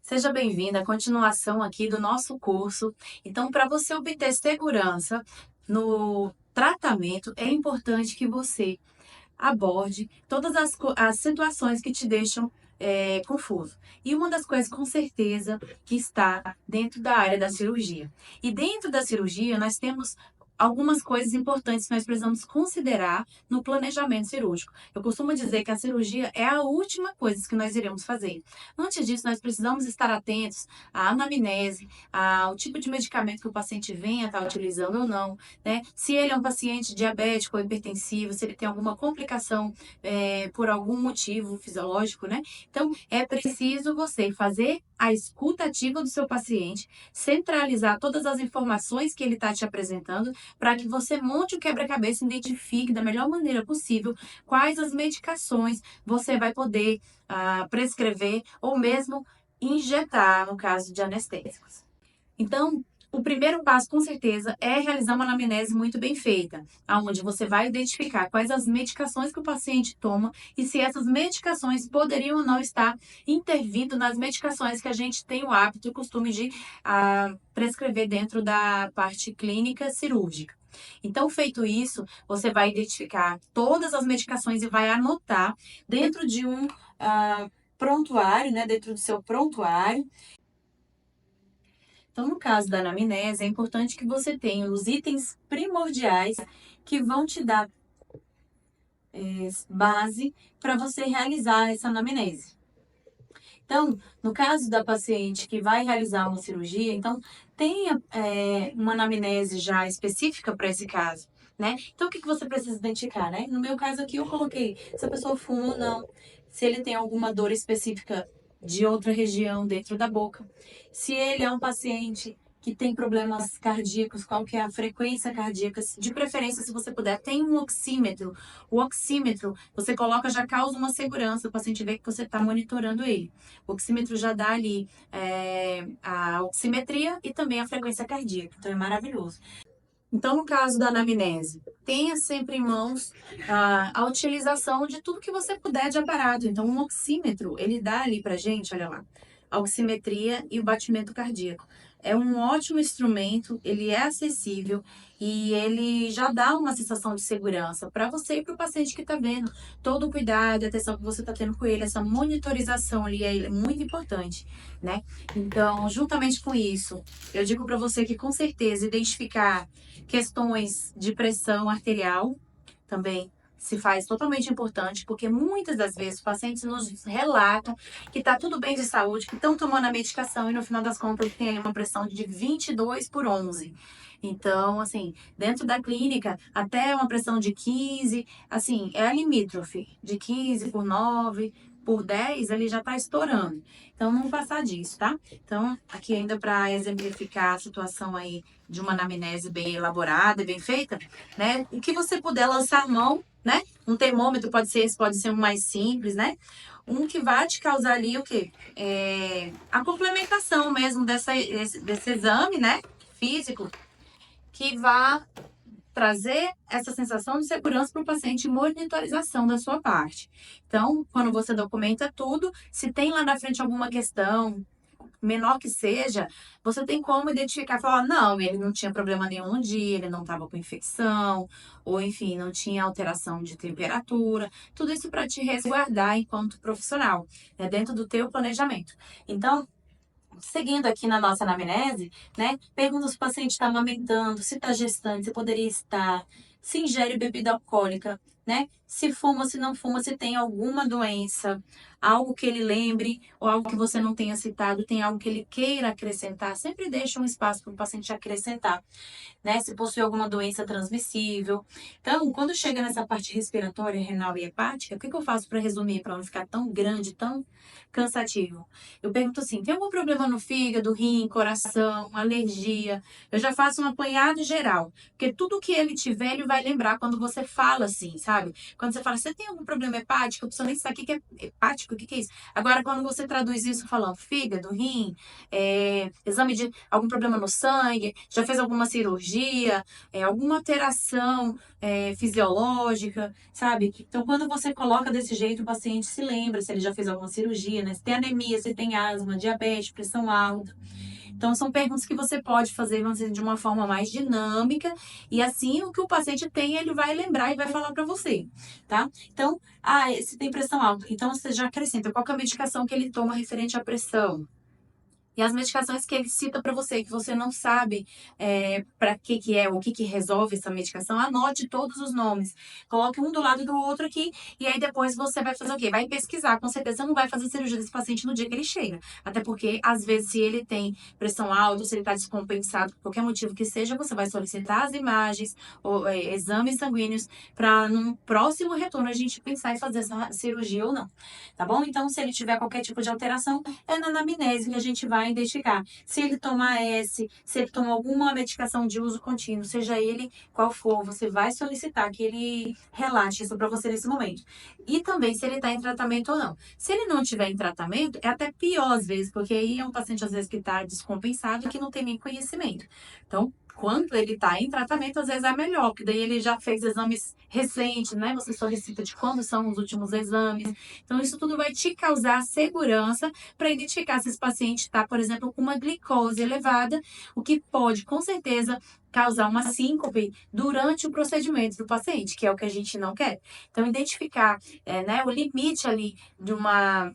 Seja bem-vindo à continuação aqui do nosso curso. Então, para você obter segurança no tratamento, é importante que você aborde todas as situações que te deixam confuso. E uma das coisas, com certeza, que está dentro da área da cirurgia. E dentro da cirurgia, nós temos algumas coisas importantes que nós precisamos considerar no planejamento cirúrgico. Eu costumo dizer que a cirurgia é a última coisa que nós iremos fazer. Antes disso, nós precisamos estar atentos à anamnese, ao tipo de medicamento que o paciente venha estar utilizando ou não, né? Se ele é um paciente diabético ou hipertensivo, se ele tem alguma complicação por algum motivo fisiológico, né? Então, é preciso você fazer a escuta ativa do seu paciente, centralizar todas as informações que ele está te apresentando, para que você monte o quebra-cabeça e identifique da melhor maneira possível quais as medicações você vai poder prescrever ou mesmo injetar, no caso de anestésicos. Então, o primeiro passo, com certeza, é realizar uma anamnese muito bem feita, onde você vai identificar quais as medicações que o paciente toma e se essas medicações poderiam ou não estar intervindo nas medicações que a gente tem o hábito e costume de prescrever dentro da parte clínica cirúrgica. Então, feito isso, você vai identificar todas as medicações e vai anotar dentro de um prontuário, né, dentro do seu prontuário. Então, no caso da anamnese, é importante que você tenha os itens primordiais que vão te dar base para você realizar essa anamnese. Então, no caso da paciente que vai realizar uma cirurgia, então tenha uma anamnese já específica para esse caso, né? Então, o que você precisa identificar, né? No meu caso aqui, eu coloquei se a pessoa fuma ou não, se ele tem alguma dor específica de outra região dentro da boca, se ele é um paciente que tem problemas cardíacos, qual que é a frequência cardíaca, de preferência, se você puder, tem um oxímetro. O oxímetro, você coloca, já causa uma segurança, o paciente vê que você está monitorando ele. O oxímetro já dá ali a oximetria e também a frequência cardíaca, então é maravilhoso. Então, no caso da anamnese, tenha sempre em mãos a utilização de tudo que você puder de aparato. Então, um oxímetro, ele dá ali pra gente, olha lá, a oximetria e o batimento cardíaco. É um ótimo instrumento, ele é acessível e ele já dá uma sensação de segurança para você e para o paciente que está vendo. Todo o cuidado e atenção que você está tendo com ele, essa monitorização ali é muito importante, né? Então, juntamente com isso, eu digo para você que com certeza identificar questões de pressão arterial também se faz totalmente importante, porque muitas das vezes os pacientes nos relatam que está tudo bem de saúde, que estão tomando a medicação e no final das contas tem uma pressão de 22 por 11. Então, assim, dentro da clínica, até uma pressão de 15, assim, é a limítrofe, de 15 por 9, por 10, ele já está estourando. Então, não passar disso, tá? Então, aqui ainda para exemplificar a situação aí de uma anamnese bem elaborada e bem feita, né? O que você puder lançar a mão, né? Um termômetro pode ser esse, pode ser um mais simples, né? Um que vai te causar ali o quê? A complementação mesmo desse exame, né? Físico, que vá trazer essa sensação de segurança para o paciente e monitorização da sua parte. Então, quando você documenta tudo, se tem lá na frente alguma questão, menor que seja, você tem como identificar, falar, não, ele não tinha problema nenhum no dia, ele não estava com infecção, ou enfim, não tinha alteração de temperatura, tudo isso para te resguardar enquanto profissional, né, dentro do teu planejamento. Então, seguindo aqui na nossa anamnese, né? Pergunta se o paciente está amamentando, se está gestante, se poderia estar, se ingere bebida alcoólica, né? Se fuma, se não fuma, se tem alguma doença, algo que ele lembre, ou algo que você não tenha citado, tem algo que ele queira acrescentar. Sempre deixa um espaço para o paciente acrescentar, né? Se possui alguma doença transmissível. Então, quando chega nessa parte respiratória, renal e hepática, o que eu faço para resumir, para não ficar tão grande, tão cansativo? Eu pergunto assim: tem algum problema no fígado, rim, coração, alergia? Eu já faço um apanhado geral, porque tudo que ele tiver, ele vai lembrar quando você fala assim, sabe? Quando você fala, você tem algum problema hepático? A pessoa nem sabe o que é hepático, o que que é isso? Agora, quando você traduz isso falando fígado, rim, exame de algum problema no sangue, já fez alguma cirurgia, alguma alteração fisiológica, sabe? Então, quando você coloca desse jeito, o paciente se lembra se ele já fez alguma cirurgia, né? Se tem anemia, se tem asma, diabetes, pressão alta. Então, são perguntas que você pode fazer, vamos dizer, de uma forma mais dinâmica, e assim o que o paciente tem, ele vai lembrar e vai falar para você, tá? Então, se tem pressão alta, então você já acrescenta qual que é a medicação que ele toma referente à pressão. E as medicações que ele cita para você, que você não sabe para que é, o que resolve essa medicação, anote todos os nomes. Coloque um do lado do outro aqui, e aí depois você vai fazer o quê? Vai pesquisar. Com certeza não vai fazer cirurgia desse paciente no dia que ele chega. Até porque, às vezes, se ele tem pressão alta, ou se ele está descompensado, por qualquer motivo que seja, você vai solicitar as imagens ou exames sanguíneos para, num próximo retorno, a gente pensar em fazer essa cirurgia ou não. Tá bom? Então, se ele tiver qualquer tipo de alteração, é na anamnese que a gente vai identificar se ele toma se ele toma alguma medicação de uso contínuo, seja ele qual for, você vai solicitar que ele relate isso para você nesse momento. E também se ele está em tratamento ou não. Se ele não estiver em tratamento, é até pior às vezes, porque aí é um paciente às vezes que está descompensado e que não tem nem conhecimento. Então, quando ele está em tratamento, às vezes é melhor, porque daí ele já fez exames recentes, né? Você solicita de quando são os últimos exames. Então, isso tudo vai te causar segurança para identificar se esse paciente está, por exemplo, com uma glicose elevada, o que pode, com certeza, causar uma síncope durante o procedimento do paciente, que é o que a gente não quer. Então, identificar né, o limite ali de uma.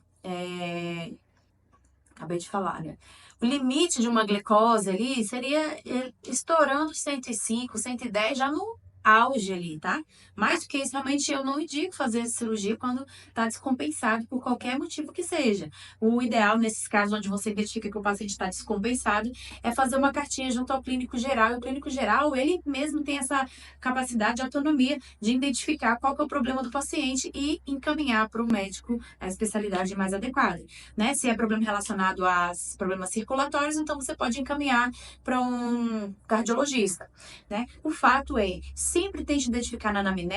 Acabei de falar, né? O limite de uma glicose ali seria estourando 105, 110 já no auge ali, tá? Mais do que isso, realmente eu não indico fazer essa cirurgia quando está descompensado por qualquer motivo que seja. O ideal, nesses casos onde você identifica que o paciente está descompensado, é fazer uma cartinha junto ao clínico geral. E o clínico geral, ele mesmo tem essa capacidade de autonomia de identificar qual que é o problema do paciente e encaminhar para o médico a especialidade mais adequada, né? Se é problema relacionado aos problemas circulatórios, então você pode encaminhar para um cardiologista, né? O fato é, sempre tente identificar na anamnese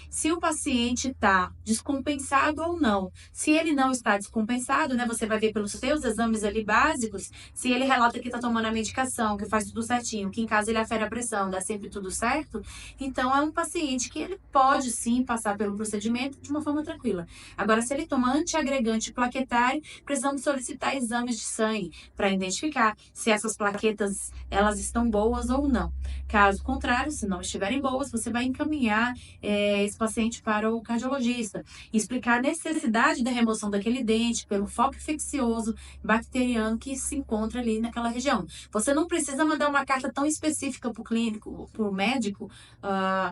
se o paciente está descompensado ou não. Se ele não está descompensado, né? Você vai ver pelos seus exames ali básicos, se ele relata que está tomando a medicação, que faz tudo certinho, que em casa ele afere a pressão, dá sempre tudo certo, então é um paciente que ele pode sim passar pelo procedimento de uma forma tranquila. Agora, se ele toma antiagregante plaquetário, precisamos solicitar exames de sangue para identificar se essas plaquetas elas estão boas ou não. Caso contrário, se não estiverem boas, você vai encaminhar esse paciente para o cardiologista e explicar a necessidade da remoção daquele dente pelo foco infeccioso bacteriano que se encontra ali naquela região. Você não precisa mandar uma carta tão específica para o clínico, para o médico,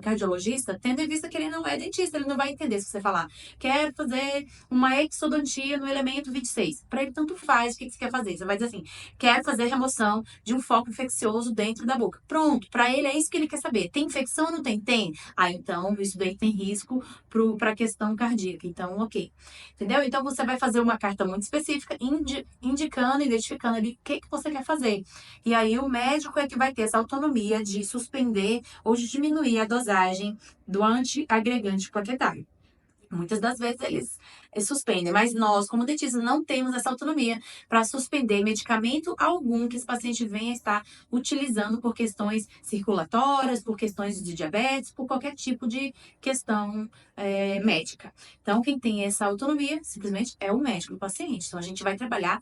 cardiologista, tendo em vista que ele não é dentista, ele não vai entender se você falar, quero fazer uma exodontia no elemento 26. Para ele, tanto faz o que você quer fazer. Você vai dizer assim, quero fazer remoção de um foco infeccioso dentro da boca. Pronto, para ele é isso que ele quer saber. Tem infecção ou não tem? Tem. Então, isso daí tem risco para a questão cardíaca. Então, ok. Entendeu? Então, você vai fazer uma carta muito específica, indicando, identificando ali o que você quer fazer. E aí, o médico é que vai ter essa autonomia de suspender ou de diminuir a dosagem do antiagregante plaquetário. Muitas das vezes eles suspendem, mas nós, como dentistas, não temos essa autonomia para suspender medicamento algum que esse paciente venha estar utilizando por questões circulatórias, por questões de diabetes, por qualquer tipo de questão médica. Então, quem tem essa autonomia simplesmente é o médico do paciente. Então, a gente vai trabalhar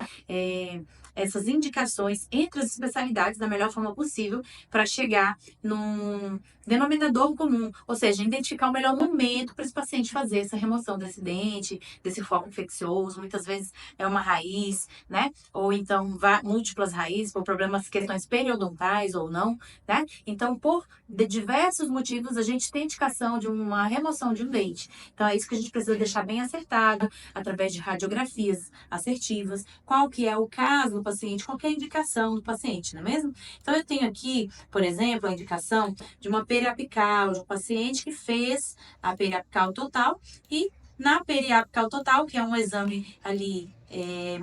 essas indicações entre as especialidades da melhor forma possível para chegar num denominador comum, ou seja, identificar o melhor momento para esse paciente fazer essa remoção desse dente, desse foco infeccioso. Muitas vezes é uma raiz, né? Ou então múltiplas raízes, por problemas, questões periodontais ou não, né? Então, por diversos motivos, a gente tem indicação de uma remoção de um dente. Então, é isso que a gente precisa deixar bem acertado, através de radiografias assertivas, qual que é o caso do paciente, qual que é a indicação do paciente, não é mesmo? Então, eu tenho aqui, por exemplo, a indicação de uma periapical, de um paciente que fez a periapical total e na periapical total, que é um exame ali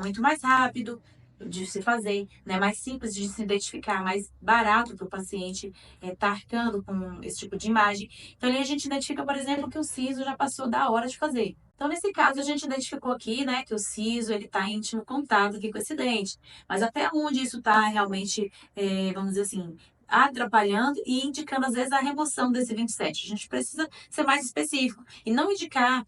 muito mais rápido de se fazer, né, mais simples de se identificar, mais barato para o paciente estar arcando com esse tipo de imagem. Então, ali a gente identifica, por exemplo, que o siso já passou da hora de fazer. Então, nesse caso, a gente identificou aqui, né, que o siso, ele está em íntimo contato aqui com esse dente. Mas até onde isso está realmente, vamos dizer assim, atrapalhando e indicando, às vezes, a remoção desse 27. A gente precisa ser mais específico e não indicar,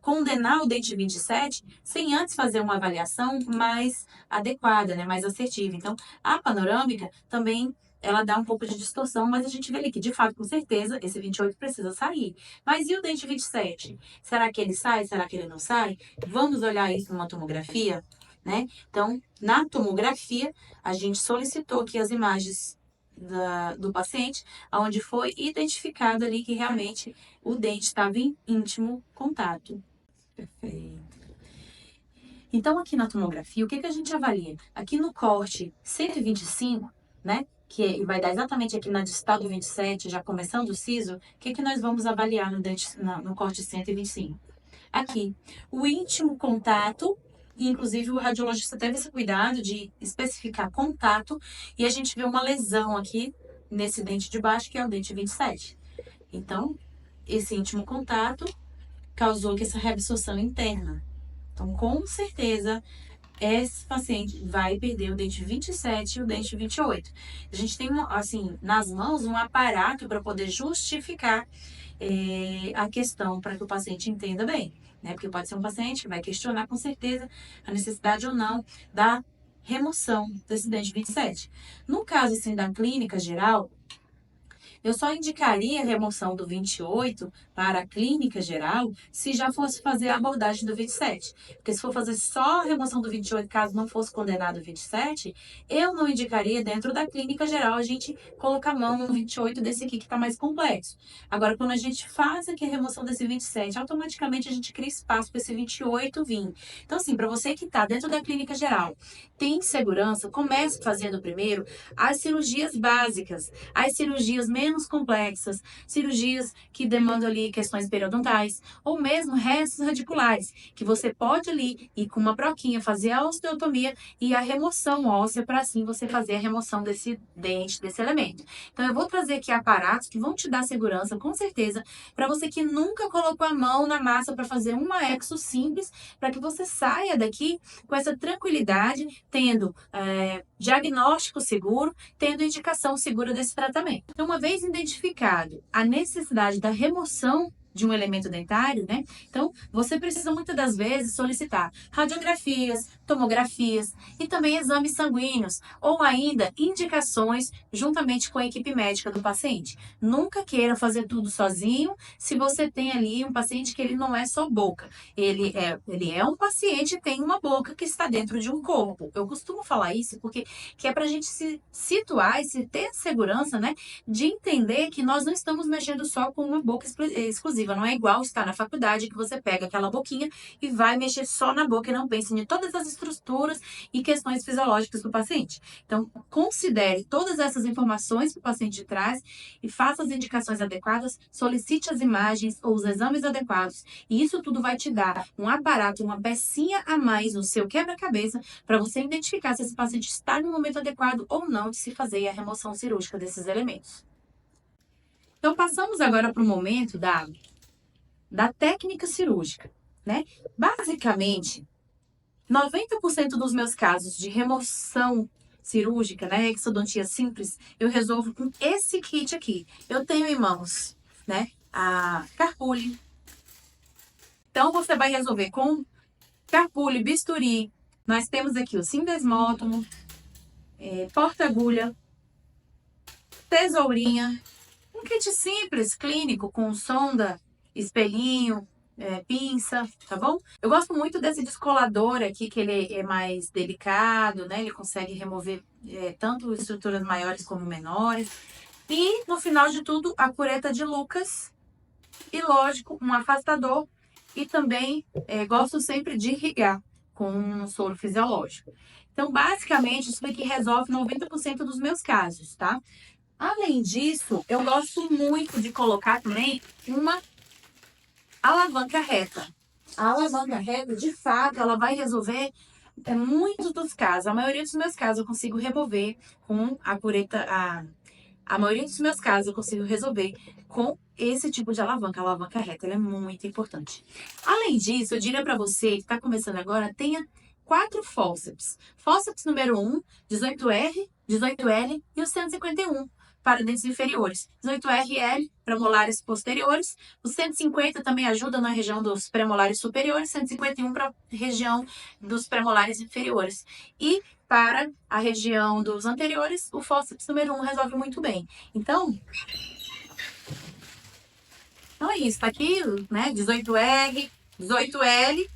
condenar o dente 27 sem antes fazer uma avaliação mais adequada, né, mais assertiva. Então, a panorâmica também ela dá um pouco de distorção, mas a gente vê ali que, de fato, com certeza, esse 28 precisa sair. Mas e o dente 27? Será que ele sai? Será que ele não sai? Vamos olhar isso numa tomografia, né? Então, na tomografia, a gente solicitou aqui as imagens do paciente, onde foi identificado ali que realmente o dente estava em íntimo contato. Perfeito. Então, aqui na tomografia, o que a gente avalia? Aqui no corte 125, né? Que vai dar exatamente aqui na distal do 27, já começando o siso, o que nós vamos avaliar no corte 125? Aqui, o íntimo contato, e inclusive o radiologista teve esse cuidado de especificar contato, e a gente vê uma lesão aqui nesse dente de baixo, que é o dente 27. Então, esse íntimo contato causou que essa reabsorção interna. Então, com certeza, esse paciente vai perder o dente 27 e o dente 28. A gente tem, assim, nas mãos um aparato para poder justificar a questão para que o paciente entenda bem, né? Porque pode ser um paciente que vai questionar com certeza a necessidade ou não da remoção desse dente 27. No caso, assim, da clínica geral, eu só indicaria a remoção do 28 para a clínica geral se já fosse fazer a abordagem do 27. Porque se for fazer só a remoção do 28, caso não fosse condenado o 27, eu não indicaria dentro da clínica geral a gente colocar a mão no 28 desse aqui que está mais complexo. Agora, quando a gente faz aqui a remoção desse 27, automaticamente a gente cria espaço para esse 28 vir. Então, assim, para você que está dentro da clínica geral, tem segurança, comece fazendo primeiro as cirurgias básicas, as cirurgias menos complexas, cirurgias que demandam ali questões periodontais, ou mesmo restos radiculares, que você pode ali ir com uma broquinha fazer a osteotomia e a remoção óssea para assim você fazer a remoção desse dente, desse elemento. Então eu vou trazer aqui aparatos que vão te dar segurança, com certeza, para você que nunca colocou a mão na massa para fazer um exo simples, para que você saia daqui com essa tranquilidade, tendo diagnóstico seguro, tendo indicação segura desse tratamento. Então, uma vez identificado a necessidade da remoção de um elemento dentário, né? Então, você precisa muitas das vezes solicitar radiografias, tomografias e também exames sanguíneos ou ainda indicações juntamente com a equipe médica do paciente. Nunca queira fazer tudo sozinho se você tem ali um paciente que ele não é só boca. Ele é um paciente e tem uma boca que está dentro de um corpo. Eu costumo falar isso porque que é para a gente se situar e se ter segurança, né? De entender que nós não estamos mexendo só com uma boca exclusiva. Não é igual estar na faculdade que você pega aquela boquinha e vai mexer só na boca e não pense em todas as estruturas e questões fisiológicas do paciente. Então, considere todas essas informações que o paciente traz e faça as indicações adequadas, solicite as imagens ou os exames adequados. E isso tudo vai te dar um aparato, uma pecinha a mais no seu quebra-cabeça para você identificar se esse paciente está no momento adequado ou não de se fazer a remoção cirúrgica desses elementos. Então, passamos agora para o momento da técnica cirúrgica, né? Basicamente, 90% dos meus casos de remoção cirúrgica, né, exodontia simples, eu resolvo com esse kit aqui. Eu tenho em mãos, né, a carpule. Então, você vai resolver com carpule, bisturi. Nós temos aqui o sindesmótomo, porta-agulha, tesourinha, um kit simples, clínico, com sonda, espelhinho, pinça, tá bom? Eu gosto muito desse descolador aqui, que ele é mais delicado, né? Ele consegue remover tanto estruturas maiores como menores. E, no final de tudo, a cureta de Lucas. E, lógico, um afastador. E também gosto sempre de irrigar com um soro fisiológico. Então, basicamente, isso daqui resolve 90% dos meus casos, tá? Além disso, eu gosto muito de colocar também uma alavanca reta. A alavanca reta, de fato, ela vai resolver muitos dos casos. A maioria dos meus casos eu consigo remover com a cureta. A maioria dos meus casos eu consigo resolver com esse tipo de alavanca, a alavanca reta, ela é muito importante. Além disso, eu diria para você que está começando agora, tenha 4 fórceps. Fórceps número 1, 18R, 18L e o 151 para dentes inferiores. 18RL para molares posteriores. O 150 também ajuda na região dos premolares superiores. 151 para a região dos premolares inferiores. E para a região dos anteriores, o fórceps número 1 resolve muito bem. Então é isso. Tá aqui, né? 18R, 18L,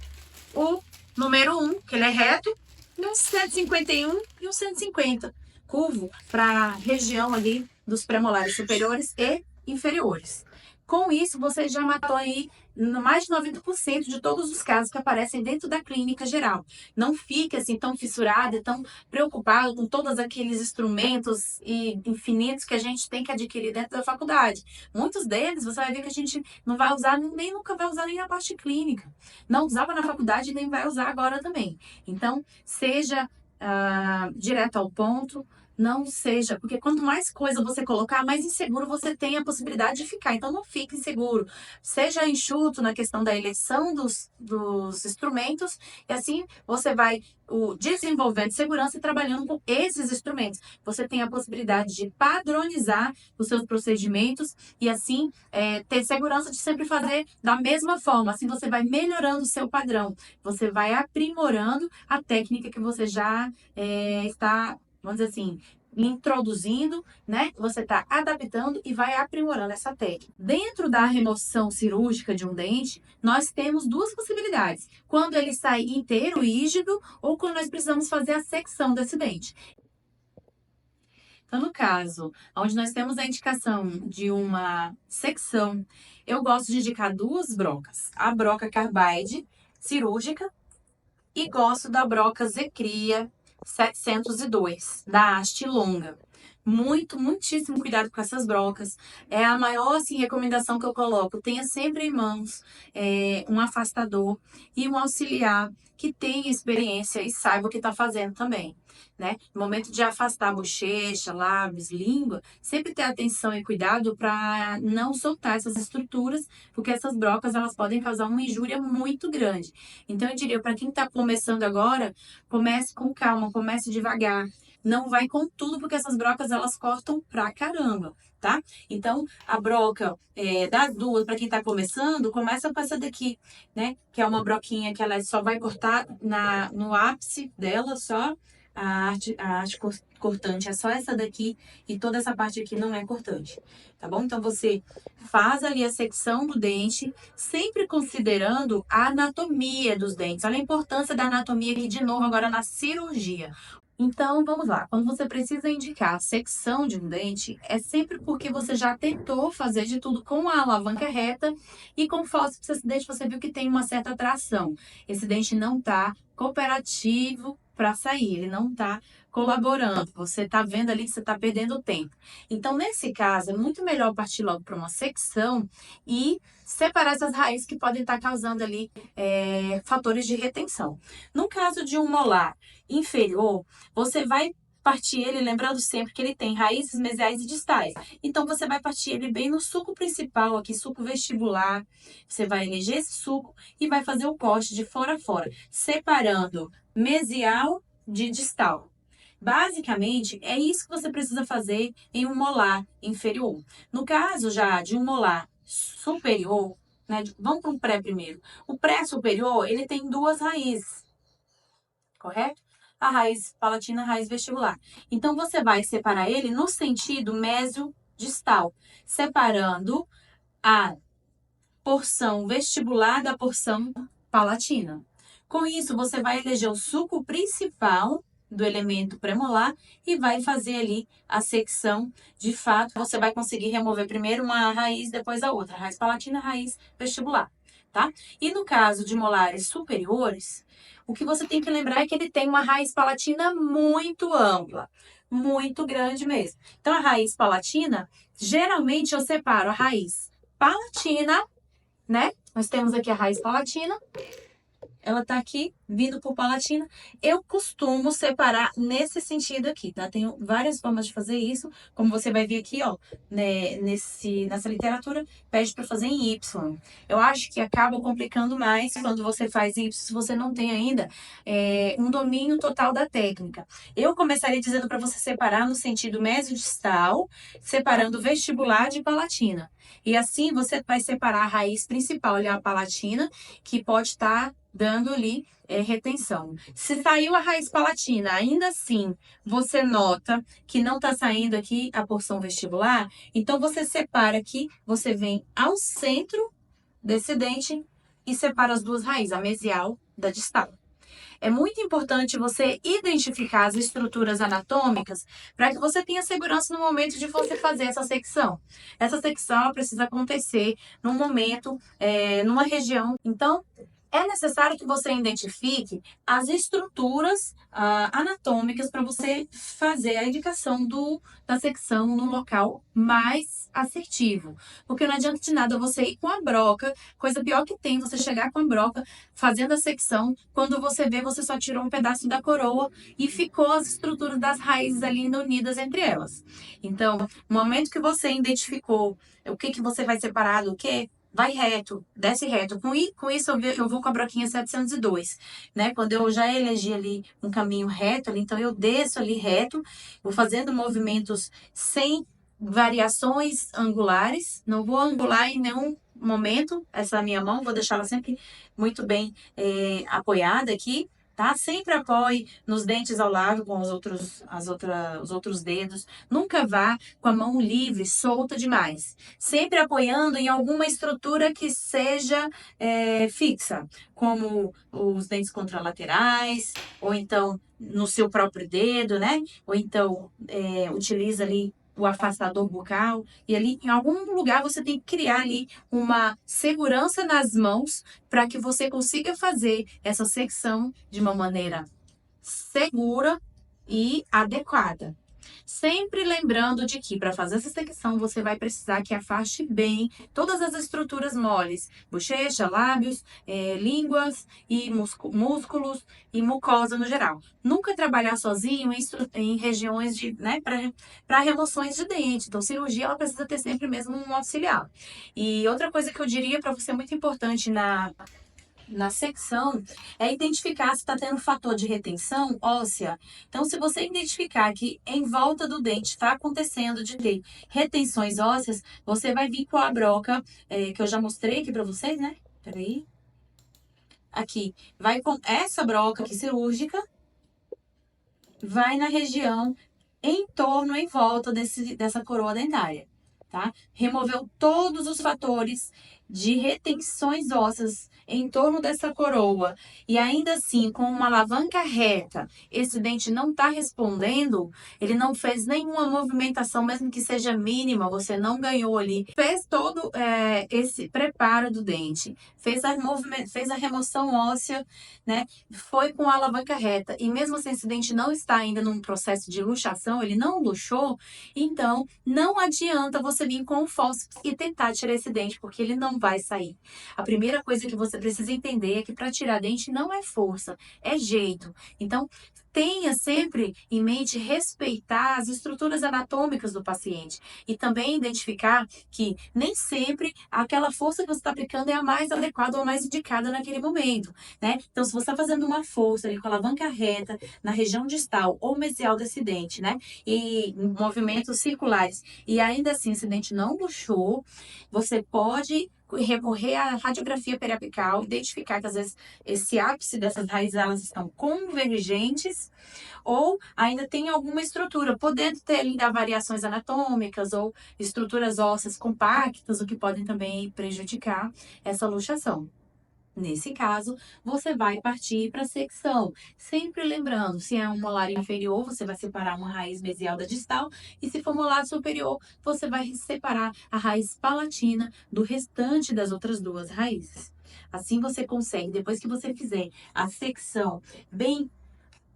o número 1, que ele é reto, e um 151 e um 150, curvo para a região ali dos premolares superiores e inferiores. Com isso, você já matou aí mais de 90% de todos os casos que aparecem dentro da clínica geral. Não fique assim tão fissurado e tão preocupado com todos aqueles instrumentos e infinitos que a gente tem que adquirir dentro da faculdade. Muitos deles você vai ver que a gente não vai usar, nem nunca vai usar nem na parte clínica. Não usava na faculdade e nem vai usar agora também. Então, seja direto ao ponto. Não seja, porque quanto mais coisa você colocar, mais inseguro você tem a possibilidade de ficar. Então, não fique inseguro. Seja enxuto na questão da eleição dos instrumentos, e assim você vai desenvolvendo segurança e trabalhando com esses instrumentos. Você tem a possibilidade de padronizar os seus procedimentos e assim ter segurança de sempre fazer da mesma forma. Assim você vai melhorando o seu padrão. Você vai aprimorando a técnica que você já está, vamos dizer assim, introduzindo, né? Você está adaptando e vai aprimorando essa técnica. Dentro da remoção cirúrgica de um dente, nós temos 2 possibilidades. Quando ele sai inteiro, rígido, ou quando nós precisamos fazer a secção desse dente. Então, no caso, onde nós temos a indicação de uma secção, eu gosto de indicar 2 brocas. A broca Carbide cirúrgica e gosto da broca Zecria 702, da haste longa. Muitíssimo cuidado com essas brocas. É a maior assim, recomendação que eu coloco. Tenha sempre em mãos um afastador e um auxiliar que tenha experiência e saiba o que está fazendo também. Né? No momento de afastar a bochecha, lábios, língua, sempre ter atenção e cuidado para não soltar essas estruturas, porque essas brocas elas podem causar uma injúria muito grande. Então eu diria para quem está começando agora, comece com calma, comece devagar. Não vai com tudo, porque essas brocas elas cortam pra caramba, tá? Então, a broca das 2, para quem tá começando, começa com essa daqui, né? Que é uma broquinha que ela só vai cortar no ápice dela, só a arte cortante é só essa daqui e toda essa parte aqui não é cortante, tá bom? Então, você faz ali a secção do dente, sempre considerando a anatomia dos dentes. Olha a importância da anatomia aqui de novo agora na cirurgia. Então, vamos lá. Quando você precisa indicar a secção de um dente, é sempre porque você já tentou fazer de tudo com a alavanca reta e com fórceps esse dente você viu que tem uma certa tração. Esse dente não está cooperativo para sair, ele não está colaborando. Você está vendo ali que você está perdendo tempo. Então, nesse caso, é muito melhor partir logo para uma secção e separar essas raízes que podem estar causando ali fatores de retenção. No caso de um molar inferior, você vai partir ele, lembrando sempre que ele tem raízes mesiais e distais. Então, você vai partir ele bem no sulco principal, aqui, sulco vestibular. Você vai eleger esse sulco e vai fazer o corte de fora a fora, separando mesial de distal. Basicamente, é isso que você precisa fazer em um molar inferior. No caso já de um molar superior, né? Vamos para o pré primeiro. O pré-superior, ele tem 2 raízes, correto? A raiz palatina, a raiz vestibular. Então, você vai separar ele no sentido mésio-distal, separando a porção vestibular da porção palatina. Com isso, você vai eleger o sulco principal do elemento premolar e vai fazer ali a secção. De fato, você vai conseguir remover primeiro uma raiz, depois a outra. Raiz palatina, raiz vestibular, tá? E no caso de molares superiores, o que você tem que lembrar é que ele tem uma raiz palatina muito ampla, muito grande mesmo. Então, a raiz palatina, geralmente eu separo a raiz palatina, né? Nós temos aqui a raiz palatina. ela tá aqui, vindo por palatina. Eu costumo separar nesse sentido aqui, tá? Tenho várias formas de fazer isso, como você vai ver aqui, ó, né, nessa literatura, pede para fazer em Y. Eu acho que acaba complicando mais quando você faz Y, se você não tem ainda um domínio total da técnica. Eu começaria dizendo para você separar no sentido mesodistal, separando vestibular de palatina. E assim você vai separar a raiz principal, ali a palatina, que pode estar dando ali retenção. Se saiu a raiz palatina, ainda assim você nota que não está saindo aqui a porção vestibular, então você separa aqui, você vem ao centro desse dente e separa as duas raízes, a mesial da distal. É muito importante você identificar as estruturas anatômicas para que você tenha segurança no momento de você fazer essa secção. Essa secção ela precisa acontecer num momento, numa região. Então, é necessário que você identifique as estruturas anatômicas para você fazer a indicação da secção no local mais assertivo. Porque não adianta de nada você ir com a broca, coisa pior que tem, você chegar com a broca fazendo a secção, quando você vê, você só tirou um pedaço da coroa e ficou as estruturas das raízes ali ainda unidas entre elas. Então, no momento que você identificou o que você vai separar do que, vai reto, desce reto. Com isso, eu vou com a broquinha 702, né? Quando eu já elegi ali um caminho reto, ali, então eu desço ali reto, vou fazendo movimentos sem variações angulares, não vou angular em nenhum momento essa minha mão, vou deixar ela sempre muito bem apoiada aqui, tá? Sempre apoie nos dentes ao lado com os outros dedos. Nunca vá com a mão livre, solta demais. Sempre apoiando em alguma estrutura que seja fixa, como os dentes contralaterais, ou então no seu próprio dedo, né? Ou então utiliza ali o afastador bucal, e ali em algum lugar você tem que criar ali uma segurança nas mãos para que você consiga fazer essa secção de uma maneira segura e adequada. Sempre lembrando de que para fazer essa secção você vai precisar que afaste bem todas as estruturas moles, bochecha, lábios, línguas e músculos e mucosa no geral. Nunca trabalhar sozinho em regiões de, né, para remoções de dente. Então, cirurgia ela precisa ter sempre mesmo um auxiliar. E outra coisa que eu diria para você muito importante na secção é identificar se está tendo fator de retenção óssea. Então, se você identificar que em volta do dente está acontecendo de ter retenções ósseas, você vai vir com a broca, que eu já mostrei aqui para vocês, né? Peraí. Aqui. Vai com essa broca aqui cirúrgica, vai na região em torno, em volta dessa coroa dentária, tá? Removeu todos os fatores de retenções ósseas em torno dessa coroa e ainda assim com uma alavanca reta, esse dente não está respondendo, ele não fez nenhuma movimentação, mesmo que seja mínima, você não ganhou ali, fez todo esse preparo do dente, fez a remoção óssea, né? Foi com a alavanca reta e mesmo assim esse dente não está ainda num processo de luxação, ele não luxou, então não adianta você vir com o fósforo e tentar tirar esse dente, porque ele não vai sair. A primeira coisa que você precisa entender é que para tirar dente não é força, é jeito. Então, tenha sempre em mente respeitar as estruturas anatômicas do paciente e também identificar que nem sempre aquela força que você está aplicando é a mais adequada ou a mais indicada naquele momento, né? Então, se você está fazendo uma força ali com a alavanca reta na região distal ou mesial desse dente, né? E movimentos circulares, e ainda assim esse dente não luxou, você pode recorrer à radiografia periapical, identificar que às vezes esse ápice dessas raízes elas estão convergentes ou ainda tem alguma estrutura, podendo ter ainda variações anatômicas ou estruturas ósseas compactas, o que podem também prejudicar essa luxação. Nesse caso, você vai partir para a secção. Sempre lembrando, se é um molar inferior, você vai separar uma raiz mesial da distal. E se for molar superior, você vai separar a raiz palatina do restante das outras duas raízes. Assim você consegue, depois que você fizer a secção bem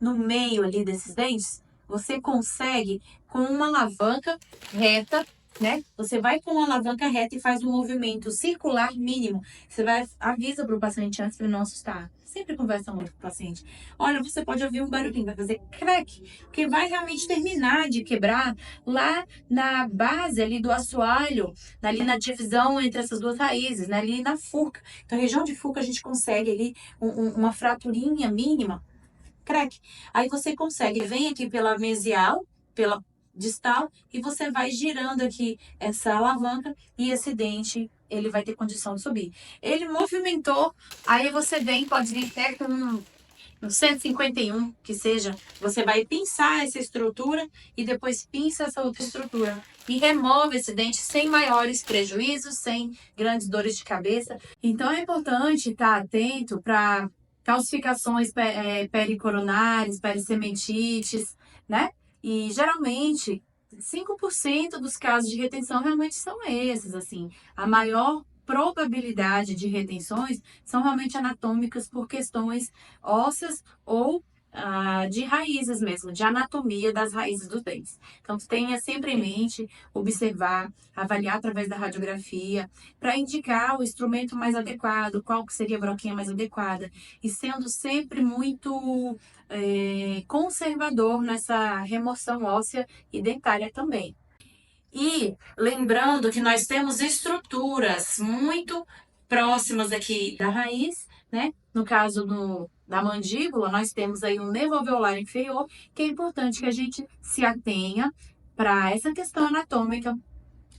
no meio ali desses dentes, você consegue, com uma alavanca reta, né? Você vai com a alavanca reta e faz um movimento circular mínimo. Você vai, avisa para o paciente antes para não assustar. Sempre conversa muito com o paciente. Olha, você pode ouvir um barulhinho, vai fazer crack, porque vai realmente terminar de quebrar lá na base ali do assoalho, ali na divisão entre essas duas raízes, né? Ali na furca. Então, a região de furca a gente consegue ali uma fraturinha mínima, crack. Aí você consegue, vem aqui pela mesial, pela distal, e você vai girando aqui essa alavanca e esse dente ele vai ter condição de subir. Ele movimentou, aí você vem, pode vir até com no 151, que seja, você vai pinçar essa estrutura e depois pinça essa outra estrutura. E remove esse dente sem maiores prejuízos, sem grandes dores de cabeça. Então é importante estar atento para calcificações pericoronárias, pericementites, né? E geralmente 5% dos casos de retenção realmente são esses, assim. A maior probabilidade de retenções são realmente anatômicas por questões ósseas ou de raízes mesmo, de anatomia das raízes dos dentes. Então, tenha sempre em mente observar, avaliar através da radiografia, para indicar o instrumento mais adequado, qual que seria a broquinha mais adequada, e sendo sempre muito conservador nessa remoção óssea e dentária também. E lembrando que nós temos estruturas muito próximas aqui da raiz, né? No caso da mandíbula, nós temos aí um nervo alveolar inferior, que é importante que a gente se atenha para essa questão anatômica.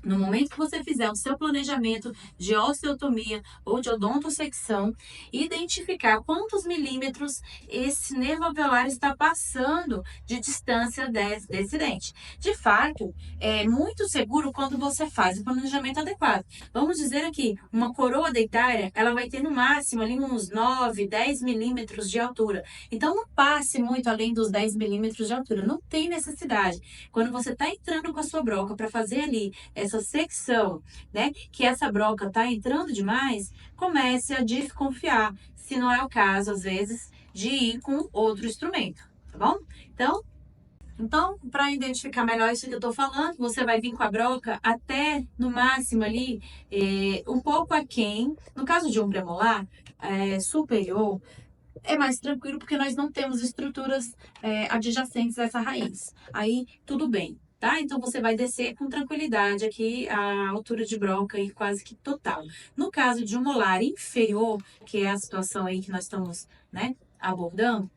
No momento que você fizer o seu planejamento de osteotomia ou de odontosecção, identificar quantos milímetros esse nervo alveolar está passando de distância desse dente. De fato, é muito seguro quando você faz o planejamento adequado. Vamos dizer aqui, uma coroa dentária, ela vai ter no máximo ali uns 9, 10 milímetros de altura. Então, não passe muito além dos 10 milímetros de altura. Não tem necessidade. Quando você está entrando com a sua broca para fazer ali essa secção, né, que essa broca está entrando demais, comece a desconfiar, se não é o caso, às vezes, de ir com outro instrumento, tá bom? Então, para identificar melhor isso que eu estou falando, você vai vir com a broca até, no máximo ali, um pouco aquém. No caso de um premolar superior, é mais tranquilo porque nós não temos estruturas adjacentes a essa raiz. Aí, tudo bem, tá? Então, você vai descer com tranquilidade aqui a altura de broca aí quase que total. No caso de um molar inferior, que é a situação aí que nós estamos, né, abordando,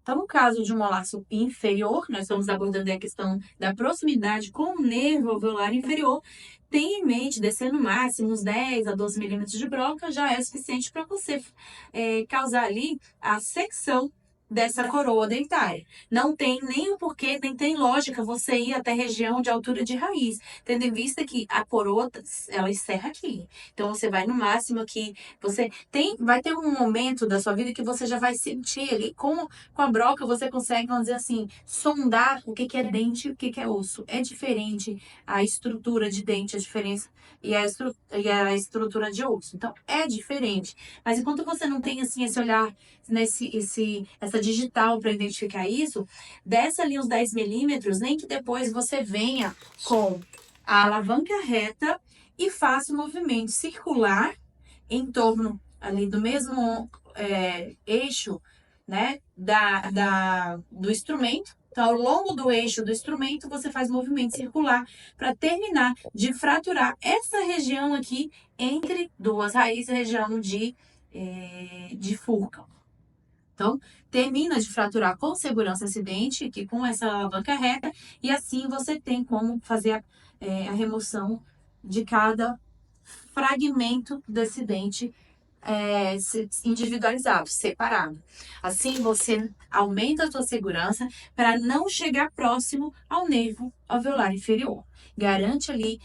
então, no caso de um molar inferior, nós estamos abordando a questão da proximidade com o nervo alveolar inferior. Tenha em mente, descer no máximo uns 10 a 12 milímetros de broca já é suficiente para você causar ali a secção dessa coroa dentária. Não tem nem o porquê, nem tem lógica você ir até a região de altura de raiz, tendo em vista que a coroa, ela encerra aqui. Então, você vai no máximo aqui, vai ter um momento da sua vida que você já vai sentir ali, com a broca você consegue, vamos dizer assim, sondar o que é dente e o que é osso. É diferente a estrutura de dente, a diferença e a estrutura de osso. Então, é diferente. Mas enquanto você não tem, assim, esse olhar, essa digital para identificar isso, desce ali uns 10 milímetros, nem que depois você venha com a alavanca reta e faça o movimento circular em torno ali do mesmo eixo, né, do instrumento. Então, ao longo do eixo do instrumento, você faz movimento circular para terminar de fraturar essa região aqui entre duas raízes, região de furca. Então, termina de fraturar com segurança esse dente aqui com essa alavanca reta e assim você tem como fazer a remoção de cada fragmento desse dente individualizado, separado. Assim você aumenta a sua segurança para não chegar próximo ao nervo alveolar inferior. Garante ali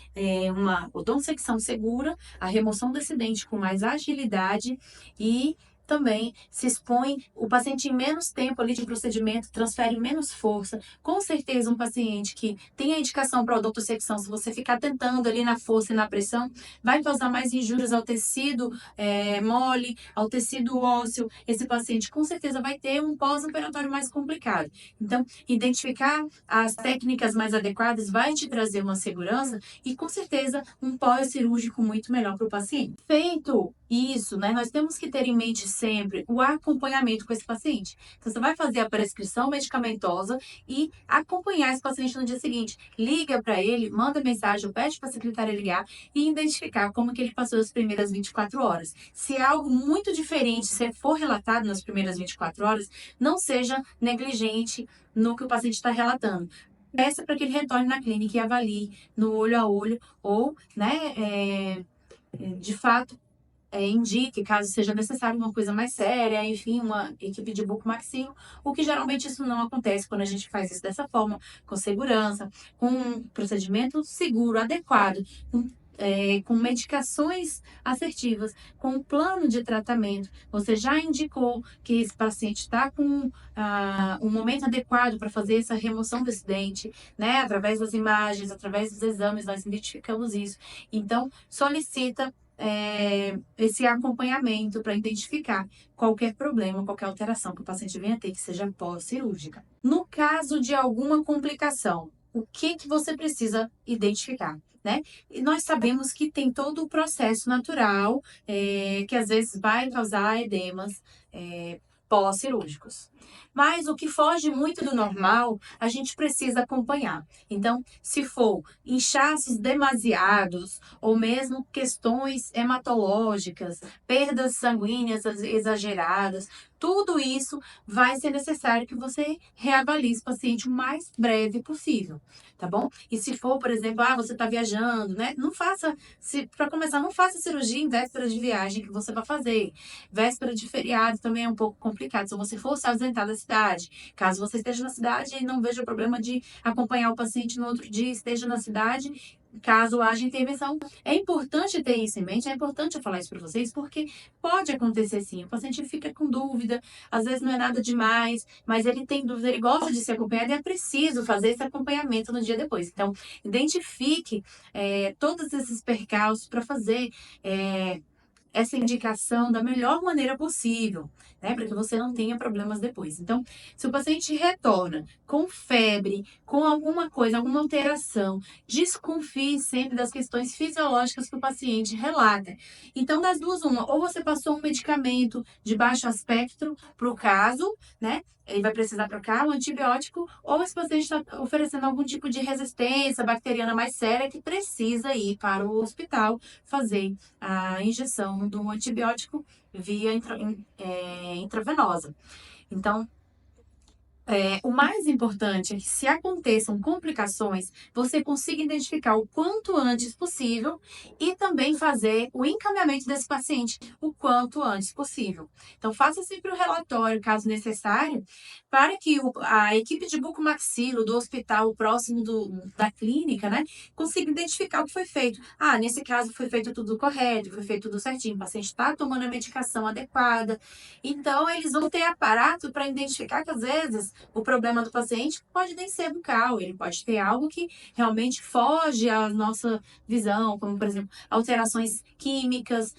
uma odontosecção segura, a remoção desse dente com mais agilidade e também se expõe o paciente em menos tempo ali de procedimento, transfere menos força. Com certeza, um paciente que tem a indicação para odontosecção, se você ficar tentando ali na força e na pressão, vai causar mais injúrias ao tecido mole, ao tecido ósseo. Esse paciente com certeza vai ter um pós-operatório mais complicado. Então, identificar as técnicas mais adequadas vai te trazer uma segurança e com certeza um pós-cirúrgico muito melhor para o paciente. Feito isso, né, nós temos que ter em mente sempre o acompanhamento com esse paciente. Então, você vai fazer a prescrição medicamentosa e acompanhar esse paciente no dia seguinte. Liga para ele, manda mensagem, pede para a secretária ligar e identificar como que ele passou as primeiras 24 horas. Se é algo muito diferente, se for relatado nas primeiras 24 horas, não seja negligente no que o paciente está relatando. Peça para que ele retorne na clínica e avalie no olho a olho ou, né, de fato, indique, caso seja necessário uma coisa mais séria, enfim, uma equipe de bucomaxilo, o que geralmente isso não acontece quando a gente faz isso dessa forma, com segurança, com um procedimento seguro, adequado, com medicações assertivas, com um plano de tratamento. Você já indicou que esse paciente está com um momento adequado para fazer essa remoção desse dente, né? Através das imagens, através dos exames, nós identificamos isso. Então, solicita esse acompanhamento para identificar qualquer problema, qualquer alteração que o paciente venha ter, que seja pós-cirúrgica. No caso de alguma complicação, o que você precisa identificar, né? E nós sabemos que tem todo o processo natural, que às vezes vai causar edemas pós-cirúrgicos. Mas o que foge muito do normal, a gente precisa acompanhar. Então, se for inchaços demasiados, ou mesmo questões hematológicas, perdas sanguíneas exageradas, tudo isso vai ser necessário que você reavalie esse paciente o mais breve possível, tá bom? E se for, por exemplo, você está viajando, né? Não faça, para começar, não faça cirurgia em véspera de viagem que você vai fazer. Véspera de feriado também é um pouco complicado. Se você for se ausentar da cidade, caso você esteja na cidade e não veja problema de acompanhar o paciente no outro dia, esteja na cidade, caso haja intervenção. É importante ter isso em mente, é importante eu falar isso para vocês, porque pode acontecer sim. O paciente fica com dúvida, às vezes não é nada demais, mas ele tem dúvida, ele gosta de ser acompanhado e é preciso fazer esse acompanhamento no dia depois. Então, identifique todos esses percalços para fazer essa indicação da melhor maneira possível, né? Para que você não tenha problemas depois. Então, se o paciente retorna com febre, com alguma coisa, alguma alteração, desconfie sempre das questões fisiológicas que o paciente relata. Então, das duas, uma, ou você passou um medicamento de baixo espectro para o caso, né? Ele vai precisar trocar um antibiótico, ou esse paciente está oferecendo algum tipo de resistência bacteriana mais séria que precisa ir para o hospital fazer a injeção do antibiótico via intravenosa. Então, o mais importante é que, se aconteçam complicações, você consiga identificar o quanto antes possível e também fazer o encaminhamento desse paciente o quanto antes possível. Então, faça sempre o relatório, caso necessário, para que a equipe de bucomaxilo do hospital próximo da clínica, né, consiga identificar o que foi feito. Nesse caso foi feito tudo correto, foi feito tudo certinho, o paciente está tomando a medicação adequada. Então, eles vão ter aparato para identificar que, às vezes, o problema do paciente pode nem ser bucal, ele pode ter algo que realmente foge à nossa visão, como, por exemplo, alterações químicas,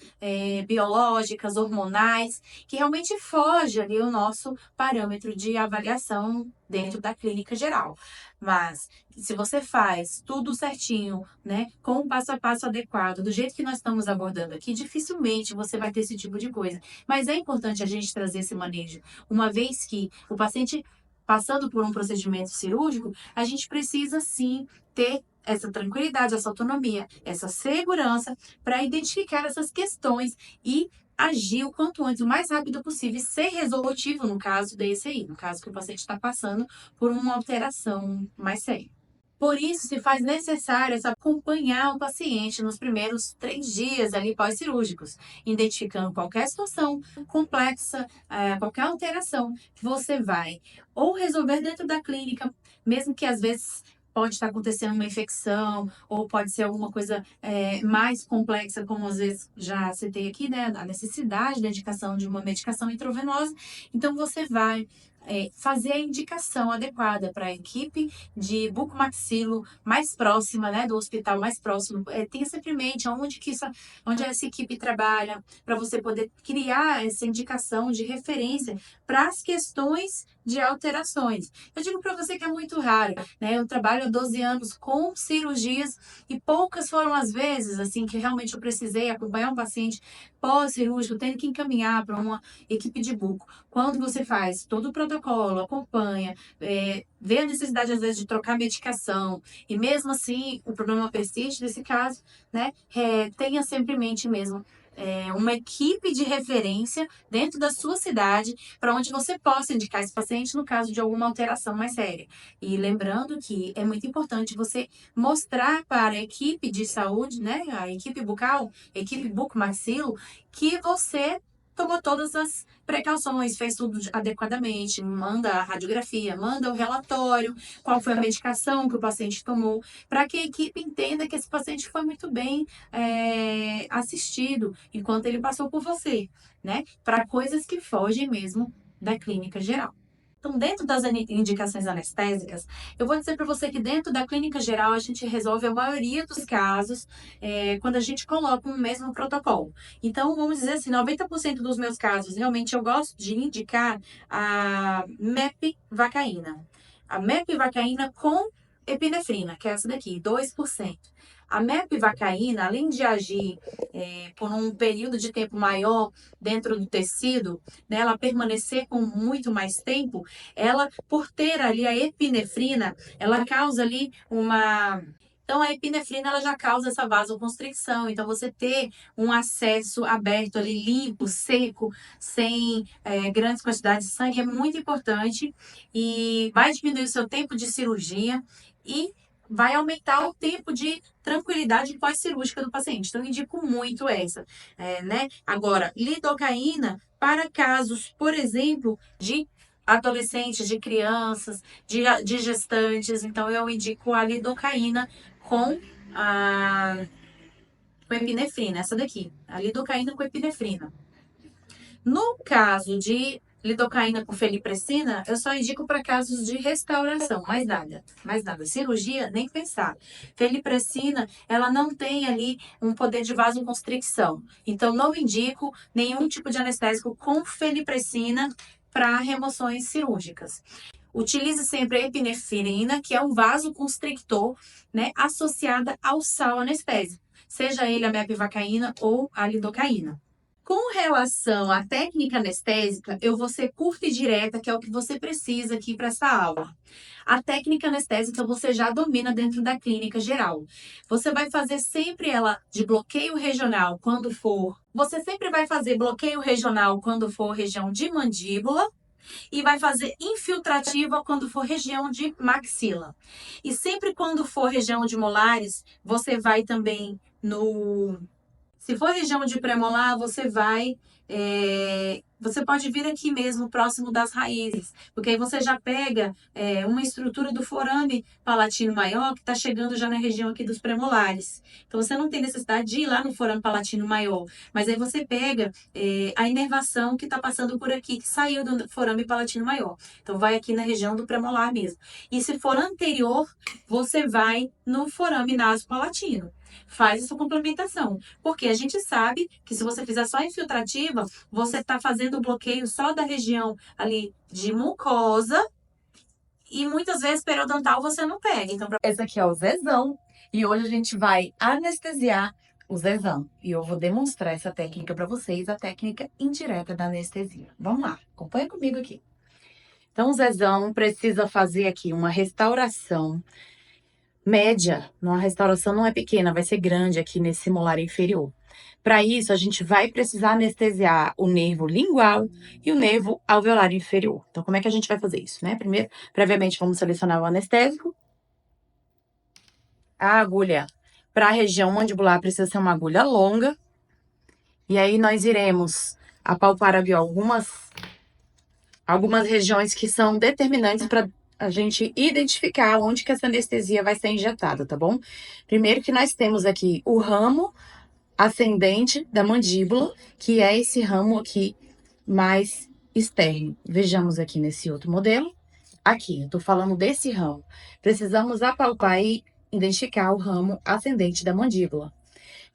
biológicas, hormonais, que realmente foge ali o nosso parâmetro de avaliação dentro da clínica geral. Mas, se você faz tudo certinho, né, com o passo a passo adequado, do jeito que nós estamos abordando aqui, dificilmente você vai ter esse tipo de coisa. Mas é importante a gente trazer esse manejo, uma vez que o paciente passando por um procedimento cirúrgico, a gente precisa sim ter essa tranquilidade, essa autonomia, essa segurança para identificar essas questões e agir o quanto antes, o mais rápido possível, e ser resolutivo no caso desse aí, no caso que o paciente está passando por uma alteração mais séria. Por isso, se faz necessário acompanhar o paciente nos primeiros 3 dias ali pós-cirúrgicos, identificando qualquer situação complexa, qualquer alteração que você vai ou resolver dentro da clínica, mesmo que às vezes pode estar acontecendo uma infecção, ou pode ser alguma coisa mais complexa, como às vezes já citei aqui, né? A necessidade da indicação de uma medicação intravenosa. Então, você vai fazer a indicação adequada para a equipe de bucomaxilo mais próxima, né, do hospital mais próximo. Tenha sempre em mente onde essa equipe trabalha, para você poder criar essa indicação de referência para as questões de alterações. Eu digo para você que é muito raro, né? Eu trabalho há 12 anos com cirurgias e poucas foram as vezes, assim, que realmente eu precisei acompanhar um paciente pós-cirúrgico, tendo que encaminhar para uma equipe de buco. Quando você faz todo o protocolo, acompanha, vê a necessidade, às vezes, de trocar medicação, e mesmo assim o problema persiste, nesse caso, né? Tenha sempre em mente mesmo uma equipe de referência dentro da sua cidade para onde você possa indicar esse paciente no caso de alguma alteração mais séria. E lembrando que é muito importante você mostrar para a equipe de saúde, né, a equipe bucal, a equipe bucomaxilo, que você tomou todas as precauções, fez tudo adequadamente, manda a radiografia, manda o relatório, qual foi a medicação que o paciente tomou, para que a equipe entenda que esse paciente foi muito bem assistido enquanto ele passou por você, né? Para coisas que fogem mesmo da clínica geral. Então, dentro das indicações anestésicas, eu vou dizer para você que dentro da clínica geral a gente resolve a maioria dos casos quando a gente coloca um mesmo protocolo. Então, vamos dizer assim, 90% dos meus casos, realmente eu gosto de indicar a mepivacaína. A mepivacaína com epinefrina, que é essa daqui, 2%. A mepivacaína, além de agir por um período de tempo maior dentro do tecido, né, ela permanecer com muito mais tempo, ela, por ter ali a epinefrina, ela causa ali uma... Então, a epinefrina, ela já causa essa vasoconstricção. Então, você ter um acesso aberto ali, limpo, seco, sem grandes quantidades de sangue, é muito importante. E vai diminuir o seu tempo de cirurgia e vai aumentar o tempo de tranquilidade pós-cirúrgica do paciente. Então, eu indico muito essa, né? Agora, lidocaína para casos, por exemplo, de adolescentes, de crianças, de gestantes. Então, eu indico a lidocaína com com epinefrina, essa daqui, a lidocaína com epinefrina. No caso de lidocaína com felipressina, eu só indico para casos de restauração, mais nada, mais nada. Cirurgia, nem pensar. Felipressina, ela não tem ali um poder de vasoconstricção. Então, não indico nenhum tipo de anestésico com felipressina para remoções cirúrgicas. Utilize sempre a epinefrina, que é um vasoconstrictor, né, associada ao sal anestésico, seja ele a mepivacaína ou a lidocaína. Com relação à técnica anestésica, eu vou ser curta e direta, que é o que você precisa aqui para essa aula. A técnica anestésica você já domina dentro da clínica geral. Você vai fazer sempre ela de bloqueio regional quando for. Você sempre vai fazer bloqueio regional quando for região de mandíbula. E vai fazer infiltrativa quando for região de maxila. E sempre quando for região de molares, você vai também no... Se for região de premolar, você vai... você pode vir aqui mesmo, próximo das raízes, porque aí você já pega uma estrutura do forame palatino maior que está chegando já na região aqui dos premolares. Então, você não tem necessidade de ir lá no forame palatino maior, mas aí você pega a inervação que está passando por aqui, que saiu do forame palatino maior. Então, vai aqui na região do premolar mesmo. E se for anterior, você vai no forame nasopalatino. Faz essa complementação, porque a gente sabe que se você fizer só infiltrativa, você está fazendo o bloqueio só da região ali de mucosa e muitas vezes periodontal você não pega. Então, esse aqui é o zezão e hoje a gente vai anestesiar o zezão. E eu vou demonstrar essa técnica para vocês, a técnica indireta da anestesia. Vamos lá, acompanha comigo aqui. Então, o zezão precisa fazer aqui uma restauração média, uma restauração não é pequena, vai ser grande aqui nesse molar inferior. Para isso, a gente vai precisar anestesiar o nervo lingual e o nervo alveolar inferior. Então, como é que a gente vai fazer isso, né? Primeiro, previamente, vamos selecionar o anestésico. A agulha para a região mandibular precisa ser uma agulha longa. E aí, nós iremos apalpar aqui algumas regiões que são determinantes para a gente identificar onde que essa anestesia vai ser injetada, tá bom? Primeiro que nós temos aqui o ramo ascendente da mandíbula, que é esse ramo aqui mais externo. Vejamos aqui nesse outro modelo. Aqui, eu tô falando desse ramo. Precisamos apalpar e identificar o ramo ascendente da mandíbula.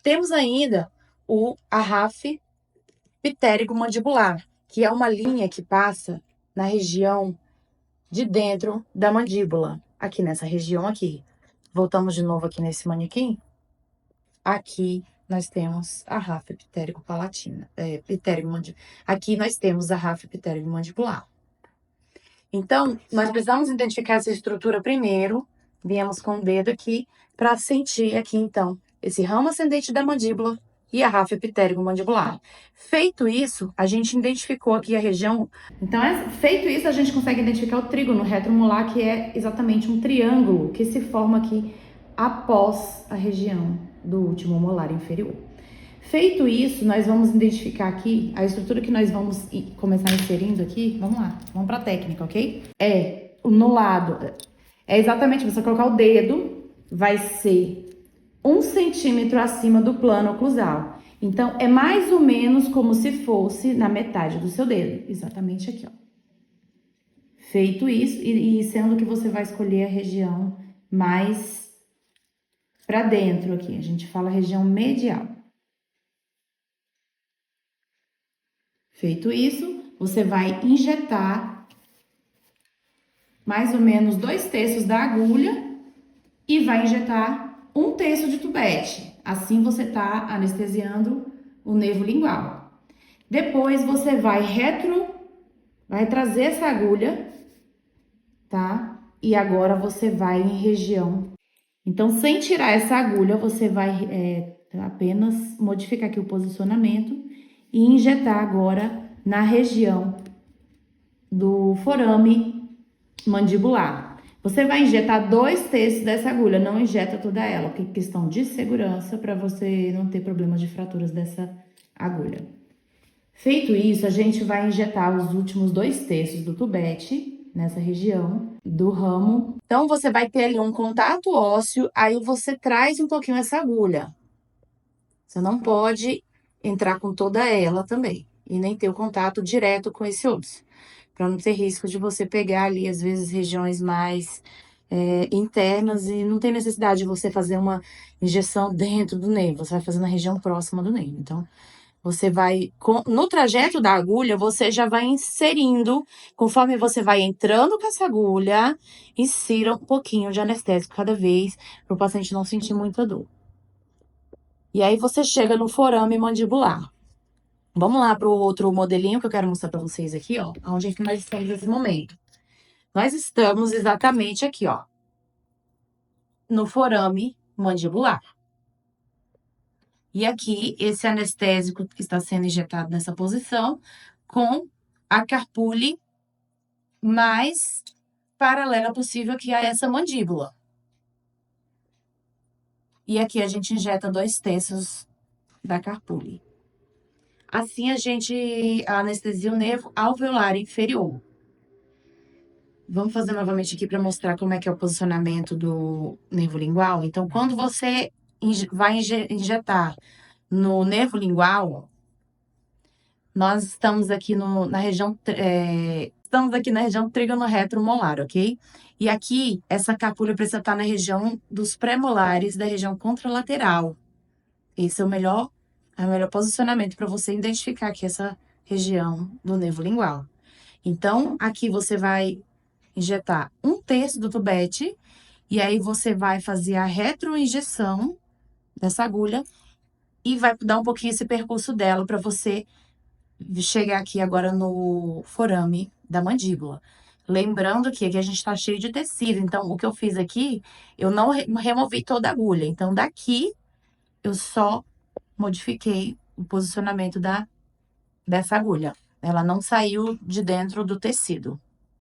Temos ainda o arrafe pitérico mandibular, que é uma linha que passa na região de dentro da mandíbula, aqui nessa região aqui. Voltamos de novo aqui nesse manequim. Aqui nós temos a ráfia pitérico-palatina, pitérico-mandibular. Aqui nós temos a ráfia pitérico-mandibular. Então, nós precisamos identificar essa estrutura primeiro. Viemos com o dedo aqui para sentir aqui, então, esse ramo ascendente da mandíbula e a ráfia pitérico-mandibular. Feito isso, a gente identificou aqui a região. Então, feito isso, a gente consegue identificar o trígono retromolar, que é exatamente um triângulo que se forma aqui após a região do último molar inferior. Feito isso, nós vamos identificar aqui a estrutura que nós vamos começar inserindo aqui. Vamos lá, vamos para a técnica, ok? No lado, é exatamente, você colocar o dedo, vai ser 1 centímetro acima do plano oclusal. Então, é mais ou menos como se fosse na metade do seu dedo, exatamente aqui, ó. Feito isso, e sendo que você vai escolher a região mais para dentro aqui, a gente fala região medial. Feito isso, você vai injetar mais ou menos 2/3 da agulha e vai injetar 1/3 de tubete. Assim você tá anestesiando o nervo lingual. Depois você vai trazer essa agulha, tá? E agora você vai em região. Então, sem tirar essa agulha, você vai apenas modificar aqui o posicionamento e injetar agora na região do forame mandibular. Você vai injetar 2/3 dessa agulha, não injeta toda ela, porque é questão de segurança para você não ter problemas de fraturas dessa agulha. Feito isso, a gente vai injetar os últimos 2/3 do tubete nessa região do ramo. Então, você vai ter ali um contato ósseo, aí você traz um pouquinho essa agulha. Você não pode entrar com toda ela também, e nem ter o contato direto com esse osso, para não ter risco de você pegar ali, às vezes, regiões mais internas e não tem necessidade de você fazer uma injeção dentro do nervo, você vai fazer na região próxima do nervo. Então, você vai, no trajeto da agulha, você já vai inserindo, conforme você vai entrando com essa agulha, insira um pouquinho de anestésico cada vez, para o paciente não sentir muita dor. E aí você chega no forame mandibular. Vamos lá para o outro modelinho que eu quero mostrar para vocês aqui, ó, onde é que nós estamos nesse momento. Nós estamos exatamente aqui, ó, no forame mandibular. E aqui, esse anestésico que está sendo injetado nessa posição, com a carpule mais paralela possível aqui a essa mandíbula. E aqui a gente injeta 2/3 da carpule. Assim, a gente anestesia o nervo alveolar inferior. Vamos fazer novamente aqui para mostrar como é que é o posicionamento do nervo lingual. Então, quando você vai injetar no nervo lingual, nós estamos aqui na região trígono-retromolar, ok? E aqui, essa carpulha precisa estar na região dos pré-molares, da região contralateral. Esse é o melhor posicionamento para você identificar aqui essa região do nervo lingual. Então, aqui você vai injetar 1/3 do tubete, e aí você vai fazer a retroinjeção dessa agulha e vai dar um pouquinho esse percurso dela para você chegar aqui agora no forame da mandíbula. Lembrando que aqui a gente tá cheio de tecido, então o que eu fiz aqui, eu não removi toda a agulha. Então, daqui, eu só modifiquei o posicionamento dessa agulha. Ela não saiu de dentro do tecido.